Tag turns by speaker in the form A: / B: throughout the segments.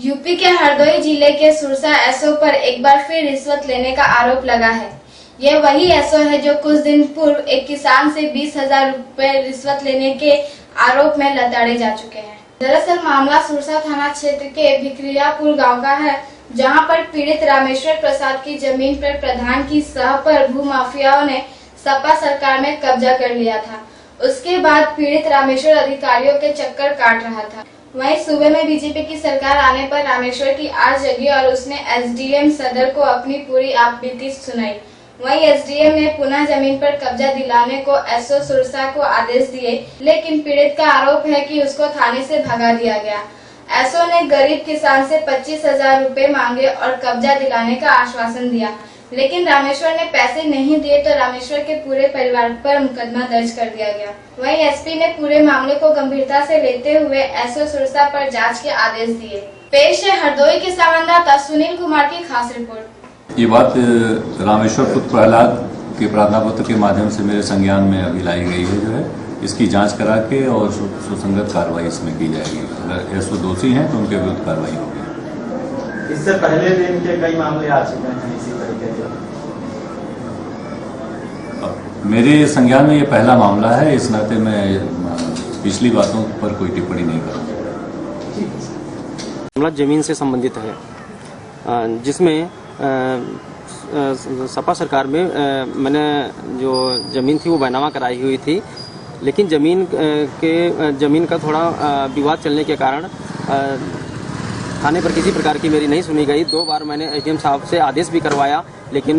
A: UP के हरदोई जिले के सुरसा एसओ पर एक बार फिर रिश्वत लेने का आरोप लगा है। यह वही एसओ है जो कुछ दिन पूर्व एक किसान से 20,000 रुपए रिश्वत लेने के आरोप में लताड़े जा चुके हैं। दरअसल मामला सुरसा थाना क्षेत्र के भिखरियापुर गांव का है, जहां पर पीड़ित रामेश्वर प्रसाद की जमीन पर प्रधान की सह पर भूमाफियाओं ने सपा सरकार में कब्जा कर लिया था। उसके बाद पीड़ित रामेश्वर अधिकारियों के चक्कर काट रहा था। वहीं सूबे में बीजेपी की सरकार आने पर रामेश्वर की आस जगी और उसने एसडीएम सदर को अपनी पूरी आपबीती सुनाई। वहीं एसडीएम ने पुनः जमीन पर कब्जा दिलाने को एसओ सुरसा को आदेश दिए, लेकिन पीड़ित का आरोप है कि उसको थाने से भगा दिया गया। एसओ ने गरीब किसान से 25,000 रुपए मांगे और कब्जा दिलाने का आश्वासन दिया, लेकिन रामेश्वर ने पैसे नहीं दिए तो रामेश्वर के पूरे परिवार पर मुकदमा दर्ज कर दिया गया। वहीं एसपी ने पूरे मामले को गंभीरता से लेते हुए एसओ सुरसा पर जांच के आदेश दिए। पेश है हरदोई के संवाददाता सुनील कुमार की खास रिपोर्ट।
B: ये बात रामेश्वर पुत्र प्रहलाद के प्रार्थना पत्र के माध्यम से मेरे संज्ञान में अभी लाई गई है। जो है इसकी जांच करा के और सुसंगत कार्रवाई इसमें की जाएगी। अगर एसओ दोषी हैं तो उनके विरुद्ध कार्रवाई होगी।
C: इससे पहले भी इनके कई मामले आ चुके हैं इसी तरीके के।
B: मेरे संज्ञान में ये पहला मामला है, इस नाते मैं पिछली बातों पर कोई टिप्पणी नहीं करूँगा।
D: मामला जमीन से संबंधित है, जिसमें सपा सरकार में मैंने जो जमीन थी वो बैनामा कराई हुई थी, लेकिन जमीन का थोड़ा विवाद चलने के कारण थाने पर किसी प्रकार की मेरी नहीं सुनी गई। 2 बार मैंने एसडीएम साहब से आदेश भी करवाया, लेकिन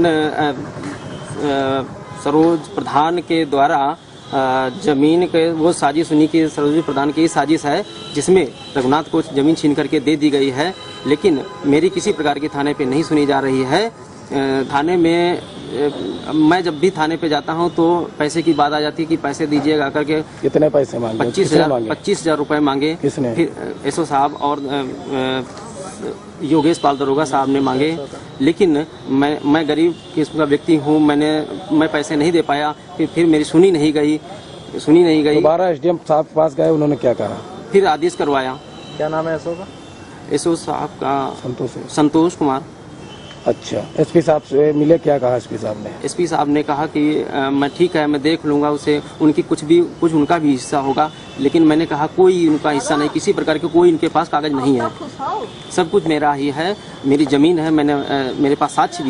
D: सरोज प्रधान के द्वारा जमीन के वो साजिश सुनी कि सरोज प्रधान की साजिश है जिसमें रघुनाथ को जमीन छीन करके दे दी गई है, लेकिन मेरी किसी प्रकार की थाने पे नहीं सुनी जा रही है। थाने में मैं जब भी थाने पे जाता हूं तो पैसे की बात आ जाती है कि पैसे दीजिएगा करके।
E: कितने पैसे मांगे?
D: 25,000 रुपए मांगे।
E: किसने?
D: फिर एसओ साहब और योगेश पाल दरोगा साहब ने मांगे, लेकिन मैं गरीब किस्म का व्यक्ति हूँ, मैं पैसे नहीं दे पाया। फिर मेरी सुनी नहीं गई।
E: दोबारा एसडीएम साहब के पास गए, उन्होंने क्या कहा?
D: फिर आदेश करवाया।
C: क्या नाम है एसओ का?
D: एसओ साहब का संतोष कुमार।
E: अच्छा, एसपी साहब से मिले, क्या कहा एसपी साहब ने?
D: एसपी साहब ने कहा कि मैं ठीक है, मैं देख लूंगा उसे, कुछ उनका भी हिस्सा होगा, लेकिन मैंने कहा कोई उनका हिस्सा नहीं, किसी प्रकार के कोई इनके पास कागज नहीं है, सब कुछ मेरा ही है, मेरी जमीन है, मेरे पास साक्ष्य भी